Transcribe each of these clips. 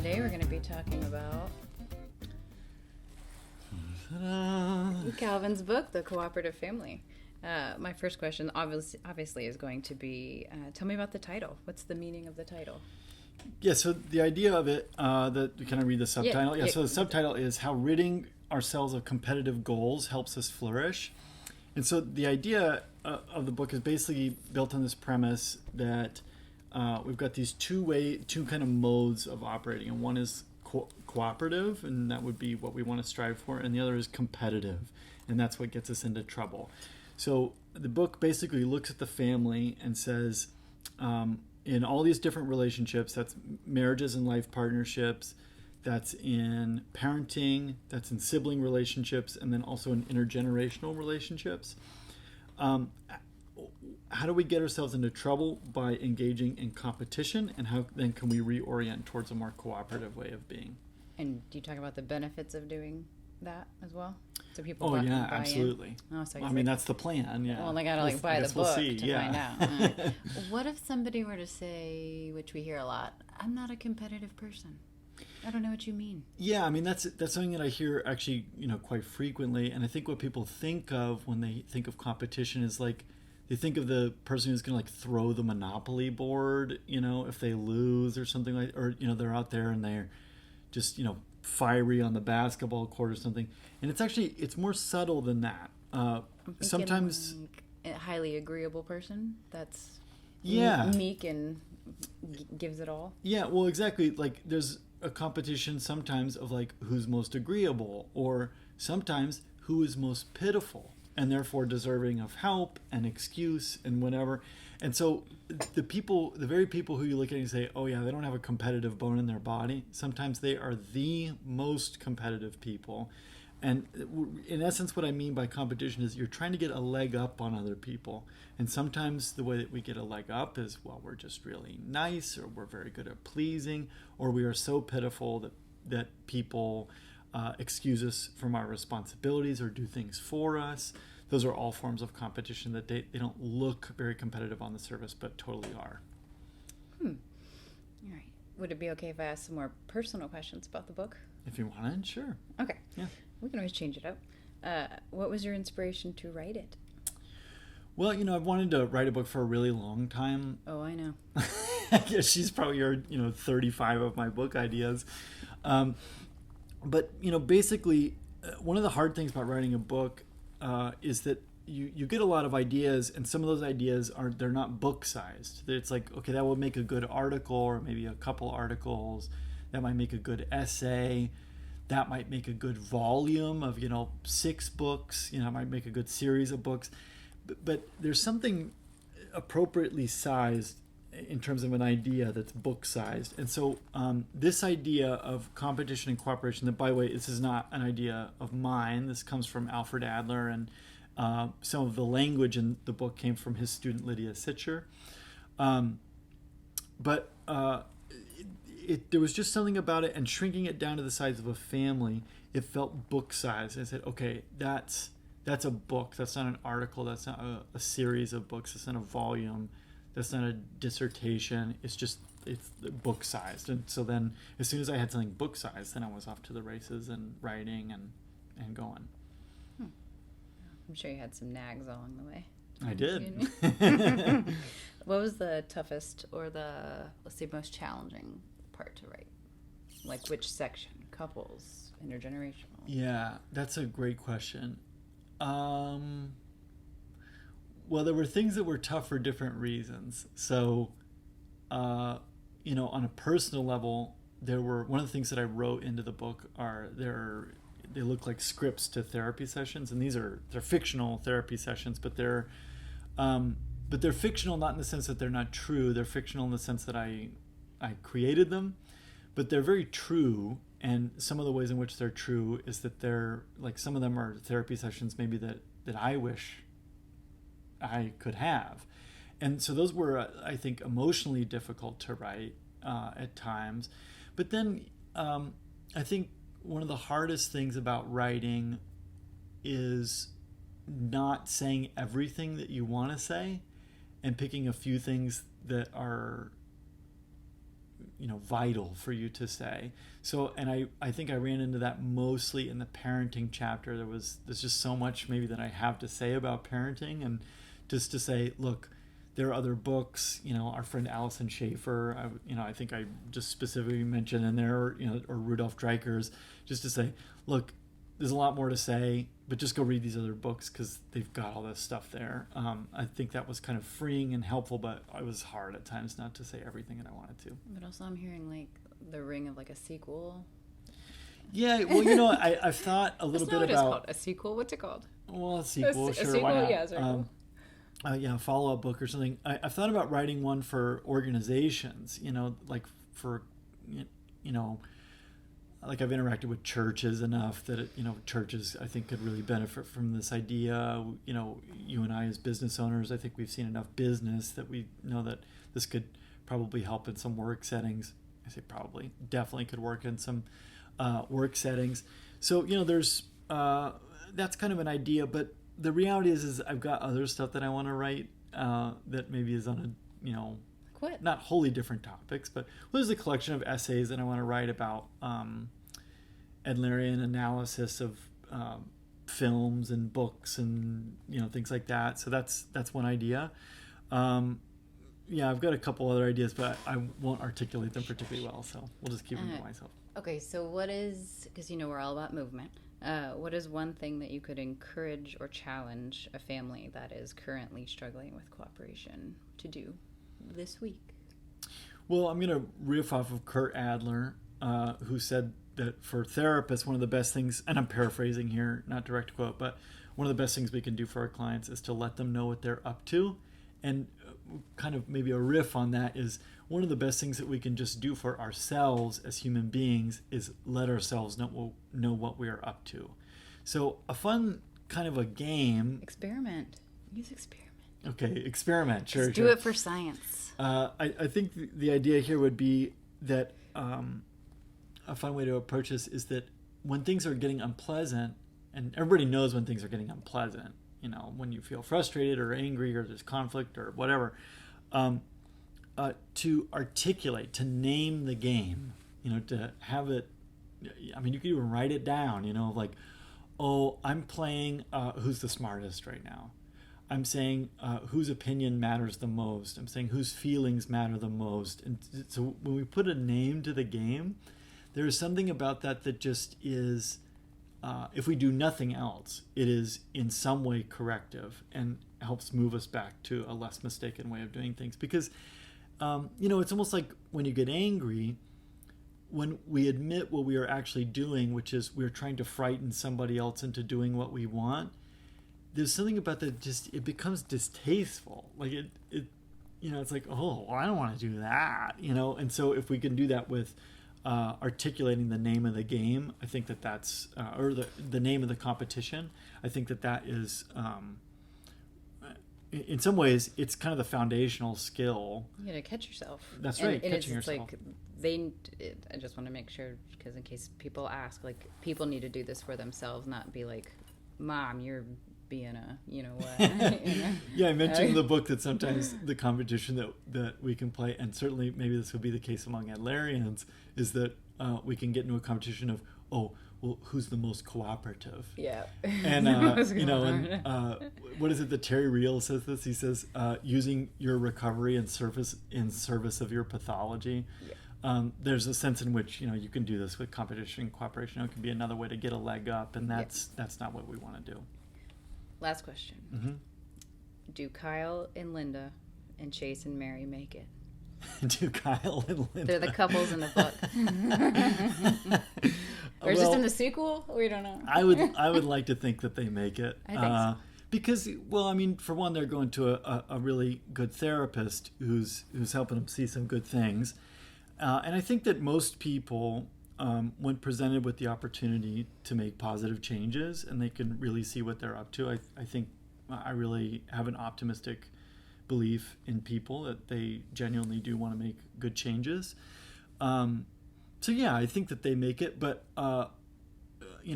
Today we're going to be talking about Calvin's book, The Cooperative Family. My first question obviously is going to be, tell me about the title. What's the meaning of the title? Yeah, so the idea of it, can I read the subtitle? Yeah, so the subtitle is How Ridding Ourselves of Competitive Goals Helps Us Flourish. And so the idea of the book is basically built on this premise that we've got these two kind of modes of operating. And one is cooperative, and that would be what we want to strive for. And the other is competitive, and that's what gets us into trouble. So the book basically looks at the family and says, in all these different relationships, that's marriages and life partnerships, that's in parenting, that's in sibling relationships, and then also in intergenerational relationships. How do we get ourselves into trouble? By engaging in competition, and how then can we reorient towards a more cooperative way of being? And do you talk about the benefits of doing that as well? So people buy absolutely. Oh, so that's the plan. Yeah. Well, they gotta buy the book to find out. What if somebody were to say, which we hear a lot, I'm not a competitive person? I don't know what you mean. Yeah, that's something that I hear actually, quite frequently. And I think what people think of when they think of competition is like they think of the person who's going to throw the Monopoly board, if they lose or something like, or they're out there and they're just fiery on the basketball court or something. And it's more subtle than that. Sometimes a highly agreeable person that's meek and gives it all. Yeah, well, exactly. Like there's a competition sometimes of who's most agreeable, or sometimes who is most pitiful and therefore deserving of help and excuse and whatever. And so the very people who you look at and say, oh yeah, they don't have a competitive bone in their body, sometimes they are the most competitive people. And in essence, what I mean by competition is you're trying to get a leg up on other people. And sometimes the way that we get a leg up is, well, we're just really nice, or we're very good at pleasing, or we are so pitiful that people excuse us from our responsibilities or do things for us. Those are all forms of competition that they don't look very competitive on the surface, but totally are. All right. Would it be okay if I ask some more personal questions about the book? If you want to, sure. Okay. Yeah. We can always change it up. What was your inspiration to write it? Well, I've wanted to write a book for a really long time. Oh, I know. I guess she's probably heard, 35 of my book ideas. But, basically, one of the hard things about writing a book is that you get a lot of ideas, and some of those ideas they're not book sized. It's like, okay, that would make a good article, or maybe a couple articles. That might make a good essay. That might make a good volume of 6 books. It might make a good series of books. But there's something appropriately sized in terms of an idea that's book sized. And so this idea of competition and cooperation, that, by the way, this is not an idea of mine. This comes from Alfred Adler, and some of the language in the book came from his student Lydia Sitcher. But there was just something about it, and shrinking it down to the size of a family, it felt book sized. I said, okay, that's a book. That's not an article. That's not a series of books. That's not a volume. That's not a dissertation. It's book sized. And so then as soon as I had something book sized, then I was off to the races and writing and going. I'm sure you had some nags along the way. I did. What was the toughest or let's say, most challenging part to write? Like which section? Couples, intergenerational? Yeah, that's a great question. Well, there were things that were tough for different reasons. So, on a personal level, one of the things that I wrote into the book they look like scripts to therapy sessions, and they're fictional therapy sessions, but they're fictional not in the sense that they're not true. They're fictional in the sense that I created them, but they're very true. And some of the ways in which they're true is that they're some of them are therapy sessions maybe that I wish I could have. And so those were, I think, emotionally difficult to write at times. But then I think one of the hardest things about writing is not saying everything that you want to say and picking a few things that are vital for you to say. So, and I think I ran into that mostly in the parenting chapter. There's just so much maybe that I have to say about parenting, and just to say, look, there are other books, our friend Allison Schaefer, I think I just specifically mentioned in there, or Rudolf Dreikers, just to say, look, there's a lot more to say, but just go read these other books because they've got all this stuff there. I think that was kind of freeing and helpful, but it was hard at times not to say everything that I wanted to. But also I'm hearing like the ring of like a sequel. Yeah, well, I've thought a little bit about... That's not what it's called. A sequel? What's it called? Well, a sequel, a sure, sequel? why not? Yeah, sequel. A follow-up book or something. I've thought about writing one for organizations, like for, like I've interacted with churches enough that, churches I think could really benefit from this idea. You and I as business owners, I think we've seen enough business that we know that this could probably help in some work settings. I say probably, definitely could work in some work settings. So, there's, that's kind of an idea, but the reality is I've got other stuff that I want to write that maybe is on a, not wholly different topics, but there's a collection of essays that I want to write about Adlerian analysis of films and books and things like that. So that's one idea. I've got a couple other ideas, but I won't articulate them particularly well, so we'll just keep them to myself. Okay, so what is, because we're all about movement, what is one thing that you could encourage or challenge a family that is currently struggling with cooperation to do this week? Well, I'm going to riff off of Kurt Adler, who said that for therapists, one of the best things, and I'm paraphrasing here, not direct quote, but one of the best things we can do for our clients is to let them know what they're up to. And kind of maybe a riff on that is one of the best things that we can just do for ourselves as human beings is let ourselves know what we are up to. So a fun kind of a game. Experiment. Use experiment. Okay, experiment. Sure, do it for science. I think the idea here would be that a fun way to approach this is that when things are getting unpleasant, and everybody knows when things are getting unpleasant, when you feel frustrated or angry or there's conflict or whatever, to articulate, to name the game, to have it, you could even write it down, like, oh, I'm playing who's the smartest right now. I'm saying whose opinion matters the most. I'm saying whose feelings matter the most. And so when we put a name to the game, there's something about that just is, if we do nothing else, it is in some way corrective and helps move us back to a less mistaken way of doing things. Because, it's almost like when you get angry, when we admit what we are actually doing, which is we're trying to frighten somebody else into doing what we want, there's something about that it becomes distasteful. Like it's like, oh, well, I don't want to do that, And so if we can do that with articulating the name of the game, I think that's, or the name of the competition, I think that is, in some ways, it's kind of the foundational skill. To catch yourself. That's right, and catching it's yourself. I just want to make sure, because in case people ask, like, people need to do this for themselves, not be like, Mom, you're being a, what. Yeah, I mentioned in the book that sometimes the competition that we can play, and certainly maybe this would be the case among Adlerians, is that we can get into a competition of, who's the most cooperative? Yeah. And, what is it that Terry Real says this? He says, using your recovery in service of your pathology. Yeah. There's a sense in which, you can do this with competition and cooperation. It can be another way to get a leg up, and that's not what we want to do. Last question. Mm-hmm. Do Kyle and Linda and Chase and Mary make it? Do Kyle and Linda? They're the couples in the book. Or just in the sequel? We don't know. I would like to think that they make it. I think so. Because, for one, they're going to a really good therapist who's helping them see some good things. And I think that most people, when presented with the opportunity to make positive changes and they can really see what they're up to, I think I really have an optimistic belief in people that they genuinely do want to make good changes. So yeah, I think that they make it, but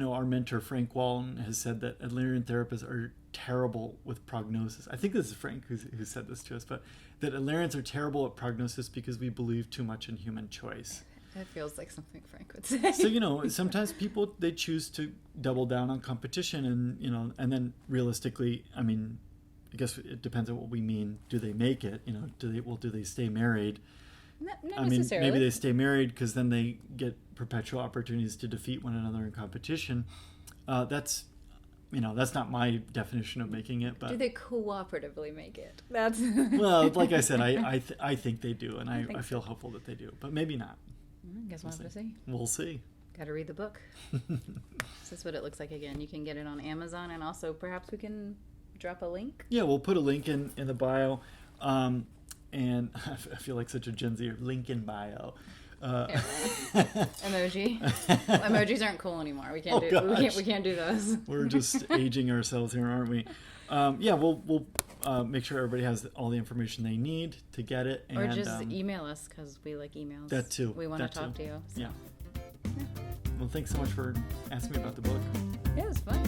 our mentor Frank Walton has said that Adlerian therapists are terrible with prognosis. I think this is Frank who said this to us, but that Adlerians are terrible at prognosis because we believe too much in human choice. That feels like something Frank would say. So, sometimes people, they choose to double down on competition and then realistically, I mean, I guess it depends on what we mean. Do they make it? Do they stay married? Not I mean, necessarily. maybe they stay married because then they get perpetual opportunities to defeat one another in competition. That's not my definition of making it. But do they cooperatively make it? That's well, like I said, I think they do, and I feel so. hopeful that they do, but maybe not. I guess we'll have to see. We'll see. Got to read the book. This is what it looks like again. You can get it on Amazon, and also perhaps we can drop a link. Yeah, we'll put a link in the bio. And I feel like such a Gen Z, link in bio. Emoji. Emojis aren't cool anymore. We can't we can't do those. We're just aging ourselves here, aren't we? We'll make sure everybody has all the information they need to get it. And, or just email us because we like emails. That too. We want to talk to you. So. Yeah. Well, thanks so much for asking me about the book. Yeah, it was fun.